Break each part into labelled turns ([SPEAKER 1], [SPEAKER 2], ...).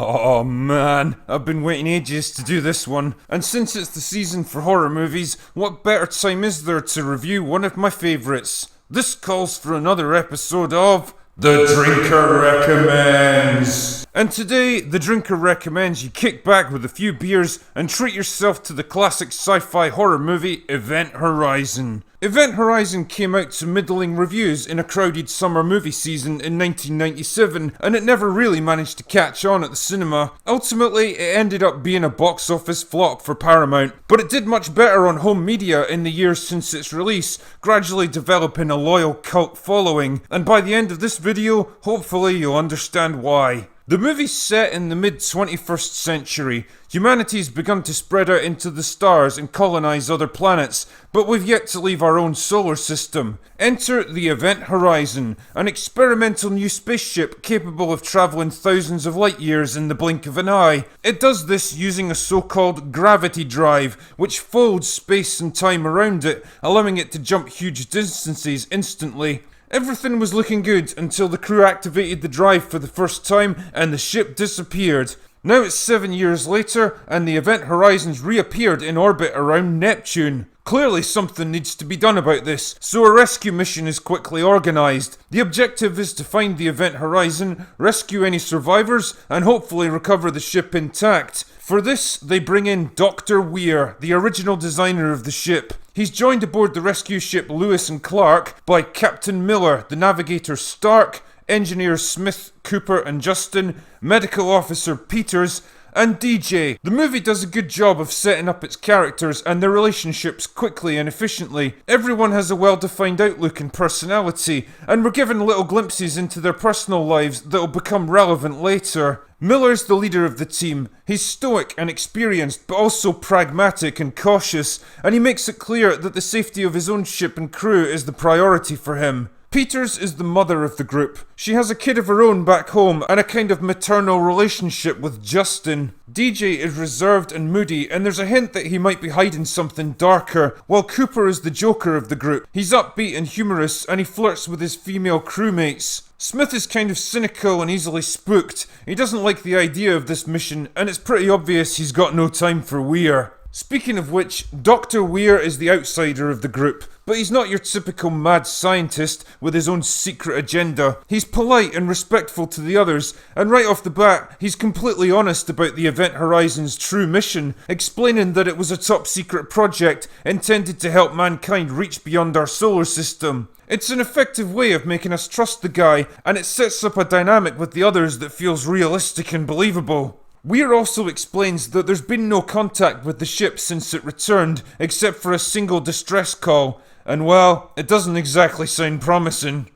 [SPEAKER 1] Oh man, I've been waiting ages to do this one, and since it's the season for horror movies, what better time is there to review one of my favourites? This calls for another episode of The Drinker Recommends. And today, The Drinker recommends you kick back with a few beers and treat yourself to the classic sci-fi horror movie Event Horizon. Event Horizon came out to middling reviews in a crowded summer movie season in 1997, and it never really managed to catch on at the cinema. Ultimately, it ended up being a box office flop for Paramount, but it did much better on home media in the years since its release, gradually developing a loyal cult following, and by the end of this video, hopefully you'll understand why. The movie's set in the mid-21st century. Humanity's begun to spread out into the stars and colonize other planets, but we've yet to leave our own solar system. Enter the Event Horizon, an experimental new spaceship capable of traveling thousands of light years in the blink of an eye. It does this using a so-called gravity drive, which folds space and time around it, allowing it to jump huge distances instantly. Everything was looking good until the crew activated the drive for the first time and the ship disappeared. Now it's 7 years later and the Event Horizon's reappeared in orbit around Neptune. Clearly something needs to be done about this, so a rescue mission is quickly organised. The objective is to find the Event Horizon, rescue any survivors, and hopefully recover the ship intact. For this, they bring in Dr. Weir, the original designer of the ship. He's joined aboard the rescue ship Lewis and Clark by Captain Miller, the navigator Stark, engineers Smith, Cooper and Justin, medical officer Peters, and DJ. The movie does a good job of setting up its characters and their relationships quickly and efficiently. Everyone has a well-defined outlook and personality, and we're given little glimpses into their personal lives that'll become relevant later. Miller's the leader of the team. He's stoic and experienced, but also pragmatic and cautious, and he makes it clear that the safety of his own ship and crew is the priority for him. Peters is the mother of the group. She has a kid of her own back home and a kind of maternal relationship with Justin. DJ is reserved and moody, and there's a hint that he might be hiding something darker, while Cooper is the joker of the group. He's upbeat and humorous, and he flirts with his female crewmates. Smith is kind of cynical and easily spooked. He doesn't like the idea of this mission, and it's pretty obvious he's got no time for Weir. Speaking of which, Dr. Weir is the outsider of the group, but he's not your typical mad scientist with his own secret agenda. He's polite and respectful to the others, and right off the bat, he's completely honest about the Event Horizon's true mission, explaining that it was a top secret project intended to help mankind reach beyond our solar system. It's an effective way of making us trust the guy, and it sets up a dynamic with the others that feels realistic and believable. Weir also explains that there's been no contact with the ship since it returned, except for a single distress call, and well, it doesn't exactly sound promising.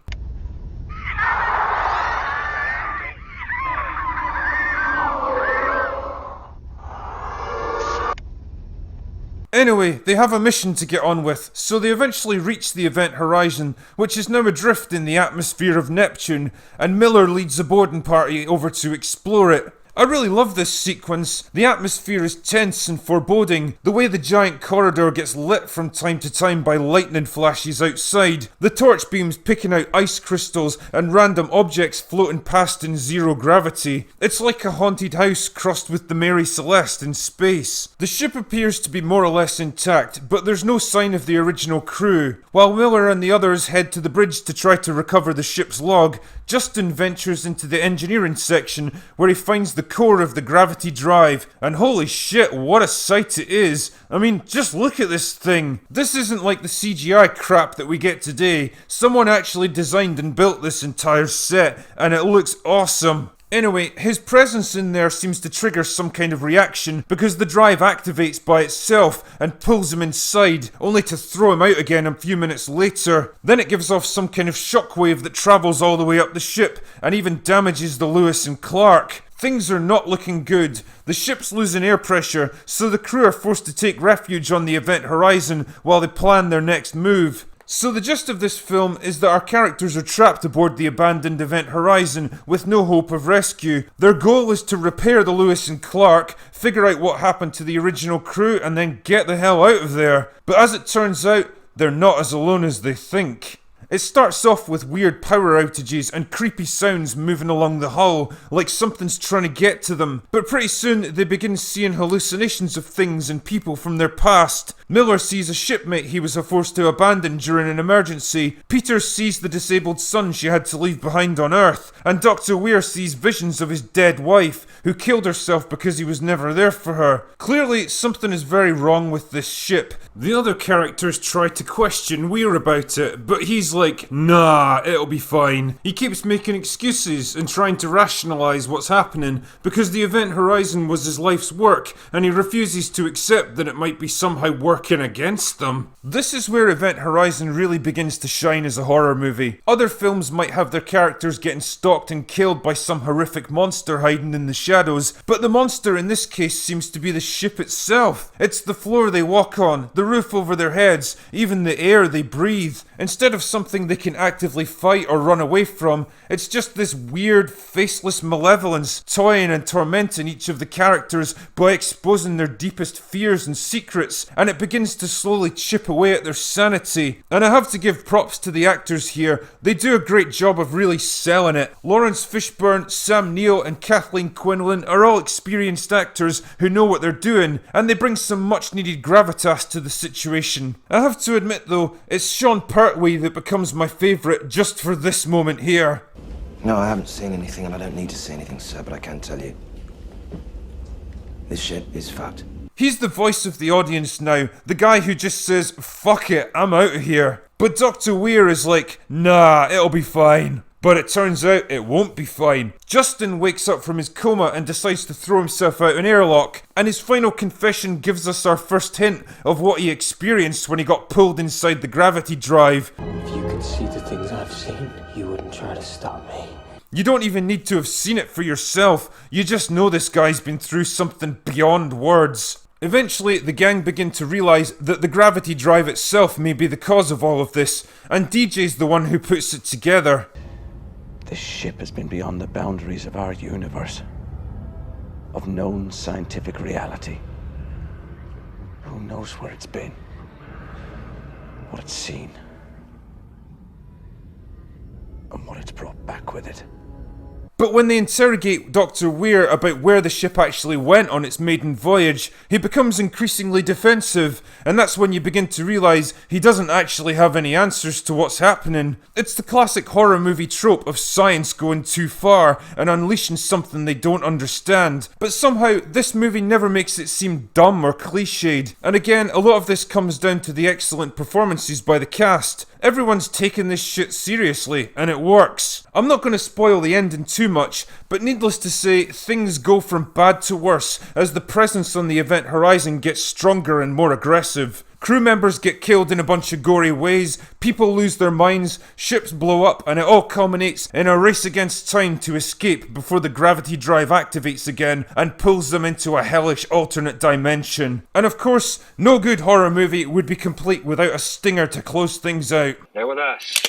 [SPEAKER 1] Anyway, they have a mission to get on with, so they eventually reach the Event Horizon, which is now adrift in the atmosphere of Neptune, and Miller leads a boarding party over to explore it. I really love this sequence. The atmosphere is tense and foreboding. The way the giant corridor gets lit from time to time by lightning flashes outside. The torch beams picking out ice crystals and random objects floating past in zero gravity. It's like a haunted house crossed with the Mary Celeste in space. The ship appears to be more or less intact, but there's no sign of the original crew. While Miller and the others head to the bridge to try to recover the ship's log, Justin ventures into the engineering section where he finds the core of the gravity drive, and holy shit, what a sight it is. I mean, just look at this thing. This isn't like the CGI crap that we get today. Someone actually designed and built this entire set, and it looks awesome. Anyway, his presence in there seems to trigger some kind of reaction because the drive activates by itself and pulls him inside, only to throw him out again a few minutes later. Then it gives off some kind of shockwave that travels all the way up the ship and even damages the Lewis and Clark. Things are not looking good. The ship's losing air pressure, so the crew are forced to take refuge on the Event Horizon while they plan their next move. So the gist of this film is that our characters are trapped aboard the abandoned Event Horizon with no hope of rescue. Their goal is to repair the Lewis and Clark, figure out what happened to the original crew, and then get the hell out of there. But as it turns out, they're not as alone as they think. It starts off with weird power outages and creepy sounds moving along the hull, like something's trying to get to them, but pretty soon they begin seeing hallucinations of things and people from their past. Miller sees a shipmate he was forced to abandon during an emergency, Peter sees the disabled son she had to leave behind on Earth, and Dr. Weir sees visions of his dead wife, who killed herself because he was never there for her. Clearly, something is very wrong with this ship. The other characters try to question Weir about it, but he's like, nah, it'll be fine. He keeps making excuses and trying to rationalise what's happening, because the Event Horizon was his life's work, and he refuses to accept that it might be somehow working against them. This is where Event Horizon really begins to shine as a horror movie. Other films might have their characters getting stalked and killed by some horrific monster hiding in the shadows, but the monster in this case seems to be the ship itself. It's the floor they walk on, the roof over their heads, even the air they breathe. Instead of something they can actively fight or run away from, it's just this weird, faceless malevolence toying and tormenting each of the characters by exposing their deepest fears and secrets, and it begins to slowly chip away at their sanity. And I have to give props to the actors here. They do a great job of really selling it. Lawrence Fishburne, Sam Neill and Kathleen Quinlan are all experienced actors who know what they're doing, and they bring some much needed gravitas to the situation. I have to admit though, it's Sean Pertwee that becomes my favourite just for this moment here.
[SPEAKER 2] No, I haven't seen anything and I don't need to see anything, sir, but I can tell you. This ship is fucked.
[SPEAKER 1] He's the voice of the audience now, the guy who just says, fuck it, I'm out of here. But Dr. Weir is like, nah, it'll be fine. But it turns out it won't be fine. Justin wakes up from his coma and decides to throw himself out an airlock, and his final confession gives us our first hint of what he experienced when he got pulled inside the gravity drive.
[SPEAKER 3] If you could see the things I've seen, you wouldn't try to stop me.
[SPEAKER 1] You don't even need to have seen it for yourself, you just know this guy's been through something beyond words. Eventually, the gang begin to realise that the gravity drive itself may be the cause of all of this, and DJ's the one who puts it together.
[SPEAKER 4] This ship has been beyond the boundaries of our universe, of known scientific reality. Who knows where it's been, what it's seen, and what it's brought back with it.
[SPEAKER 1] But when they interrogate Dr. Weir about where the ship actually went on its maiden voyage, he becomes increasingly defensive, and that's when you begin to realise he doesn't actually have any answers to what's happening. It's the classic horror movie trope of science going too far and unleashing something they don't understand. But somehow, this movie never makes it seem dumb or cliched. And again, a lot of this comes down to the excellent performances by the cast. Everyone's taking this shit seriously, and it works. I'm not going to spoil the ending too much, but needless to say, things go from bad to worse as the presence on the Event Horizon gets stronger and more aggressive. Crew members get killed in a bunch of gory ways, people lose their minds, ships blow up, and it all culminates in a race against time to escape before the gravity drive activates again and pulls them into a hellish alternate dimension. And of course, no good horror movie would be complete without a stinger to close things out.
[SPEAKER 5] They're with us.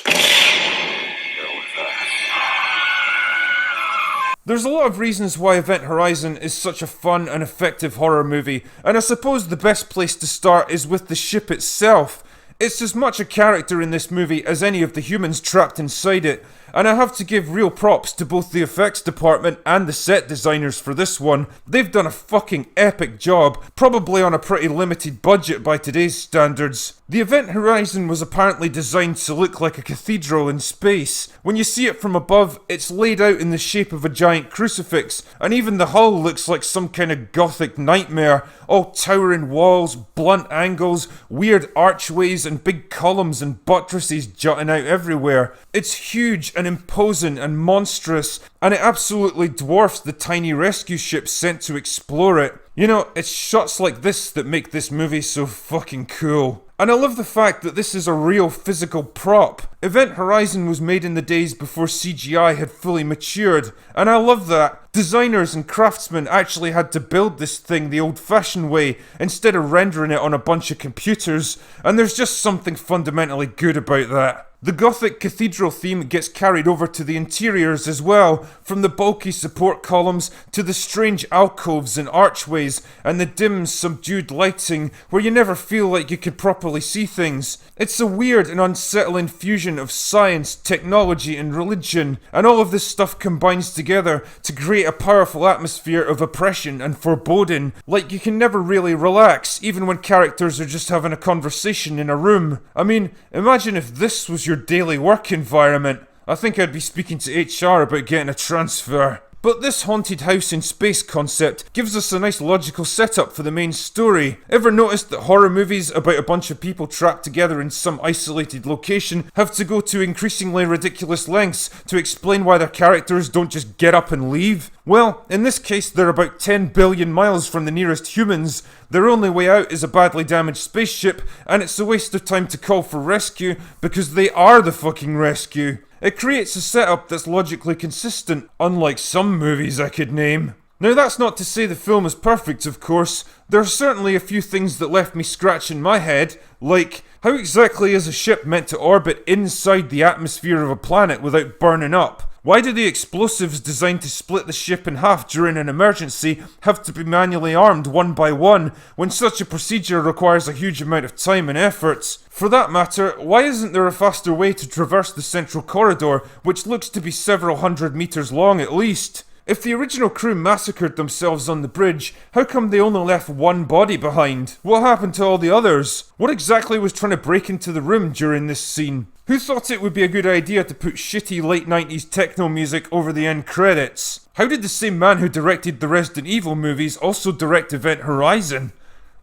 [SPEAKER 1] There's a lot of reasons why Event Horizon is such a fun and effective horror movie, and I suppose the best place to start is with the ship itself. It's as much a character in this movie as any of the humans trapped inside it, and I have to give real props to both the effects department and the set designers for this one. They've done a fucking epic job, probably on a pretty limited budget by today's standards. The Event Horizon was apparently designed to look like a cathedral in space. When you see it from above, it's laid out in the shape of a giant crucifix, and even the hull looks like some kind of gothic nightmare. All towering walls, blunt angles, weird archways, and big columns and buttresses jutting out everywhere. It's huge and imposing and monstrous, and it absolutely dwarfs the tiny rescue ships sent to explore it. You know, it's shots like this that make this movie so fucking cool. And I love the fact that this is a real physical prop. Event Horizon was made in the days before CGI had fully matured, and I love that. Designers and craftsmen actually had to build this thing the old-fashioned way, instead of rendering it on a bunch of computers, and there's just something fundamentally good about that. The gothic cathedral theme gets carried over to the interiors as well, from the bulky support columns to the strange alcoves and archways and the dim, subdued lighting where you never feel like you could properly see things. It's a weird and unsettling fusion of science, technology and religion, and all of this stuff combines together to create a powerful atmosphere of oppression and foreboding, like you can never really relax, even when characters are just having a conversation in a room. I mean, imagine if this was your daily work environment. I think I'd be speaking to HR about getting a transfer. But this haunted house in space concept gives us a nice logical setup for the main story. Ever noticed that horror movies about a bunch of people trapped together in some isolated location have to go to increasingly ridiculous lengths to explain why their characters don't just get up and leave? Well, in this case they're about 10 billion miles from the nearest humans. Their only way out is a badly damaged spaceship, and it's a waste of time to call for rescue because they are the fucking rescue. It creates a setup that's logically consistent, unlike some movies I could name. Now that's not to say the film is perfect, of course. There are certainly a few things that left me scratching my head, like, how exactly is a ship meant to orbit inside the atmosphere of a planet without burning up? Why do the explosives designed to split the ship in half during an emergency have to be manually armed one by one, when such a procedure requires a huge amount of time and effort? For that matter, why isn't there a faster way to traverse the central corridor, which looks to be several hundred meters long at least? If the original crew massacred themselves on the bridge, how come they only left one body behind? What happened to all the others? What exactly was trying to break into the room during this scene? Who thought it would be a good idea to put shitty late 90s techno music over the end credits? How did the same man who directed the Resident Evil movies also direct Event Horizon?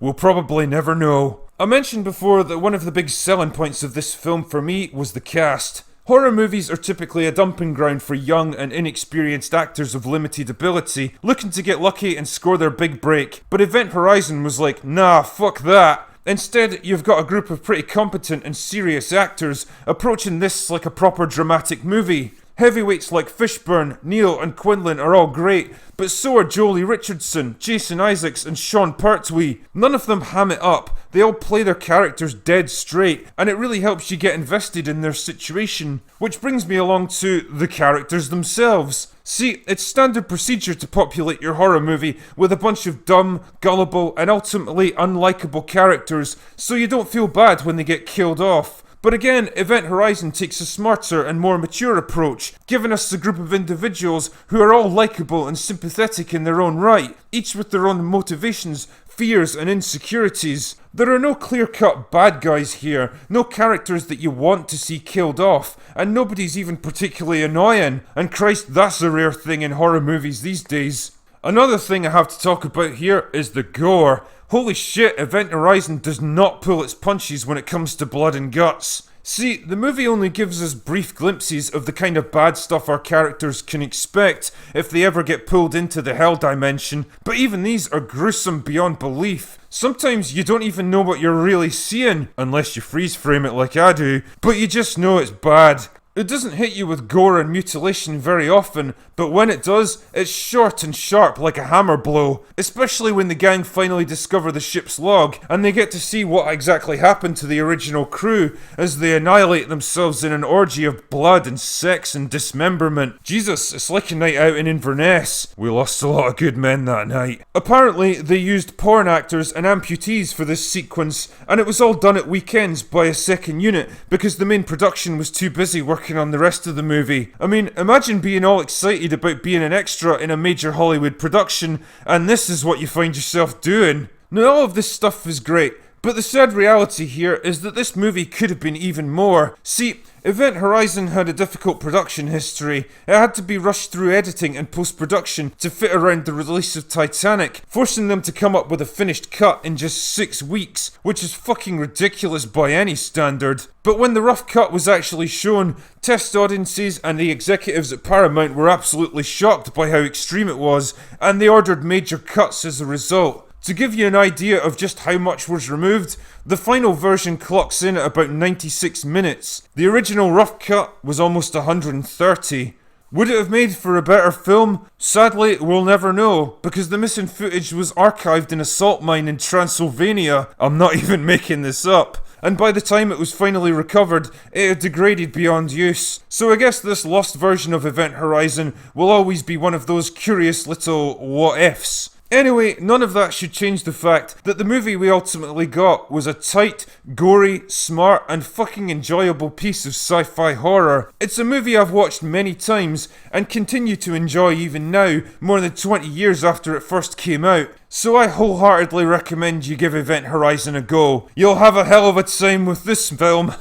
[SPEAKER 1] We'll probably never know. I mentioned before that one of the big selling points of this film for me was the cast. Horror movies are typically a dumping ground for young and inexperienced actors of limited ability, looking to get lucky and score their big break, but Event Horizon was like, nah, fuck that. Instead, you've got a group of pretty competent and serious actors approaching this like a proper dramatic movie. Heavyweights like Fishburne, Neil and Quinlan are all great, but so are Jolie Richardson, Jason Isaacs and Sean Pertwee. None of them ham it up, they all play their characters dead straight, and it really helps you get invested in their situation. Which brings me along to the characters themselves. See, it's standard procedure to populate your horror movie with a bunch of dumb, gullible and ultimately unlikable characters, so you don't feel bad when they get killed off. But again, Event Horizon takes a smarter and more mature approach, giving us a group of individuals who are all likeable and sympathetic in their own right, each with their own motivations, fears and insecurities. There are no clear-cut bad guys here, no characters that you want to see killed off, and nobody's even particularly annoying, and Christ, that's a rare thing in horror movies these days. Another thing I have to talk about here is the gore. Holy shit, Event Horizon does not pull its punches when it comes to blood and guts. See, the movie only gives us brief glimpses of the kind of bad stuff our characters can expect if they ever get pulled into the hell dimension, but even these are gruesome beyond belief. Sometimes you don't even know what you're really seeing, unless you freeze frame it like I do, but you just know it's bad. It doesn't hit you with gore and mutilation very often, but when it does, it's short and sharp like a hammer blow, especially when the gang finally discover the ship's log and they get to see what exactly happened to the original crew as they annihilate themselves in an orgy of blood and sex and dismemberment. Jesus, it's like a night out in Inverness. We lost a lot of good men that night. Apparently, they used porn actors and amputees for this sequence, and it was all done at weekends by a second unit because the main production was too busy working on the rest of the movie. I mean, imagine being all excited about being an extra in a major Hollywood production, and this is what you find yourself doing. Now, all of this stuff is great, but the sad reality here is that this movie could have been even more. See, Event Horizon had a difficult production history. It had to be rushed through editing and post-production to fit around the release of Titanic, forcing them to come up with a finished cut in just 6 weeks, which is fucking ridiculous by any standard. But when the rough cut was actually shown, test audiences and the executives at Paramount were absolutely shocked by how extreme it was, and they ordered major cuts as a result. To give you an idea of just how much was removed, the final version clocks in at about 96 minutes. The original rough cut was almost 130. Would it have made for a better film? Sadly, we'll never know, because the missing footage was archived in a salt mine in Transylvania. I'm not even making this up. and by the time it was finally recovered, it had degraded beyond use. So I guess this lost version of Event Horizon will always be one of those curious little what-ifs. Anyway, none of that should change the fact that the movie we ultimately got was a tight, gory, smart, and fucking enjoyable piece of sci-fi horror. It's a movie I've watched many times and continue to enjoy even now, more than 20 years after it first came out. So I wholeheartedly recommend you give Event Horizon a go. You'll have a hell of a time with this film.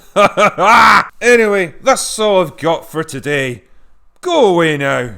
[SPEAKER 1] Anyway, that's all I've got for today. Go away now.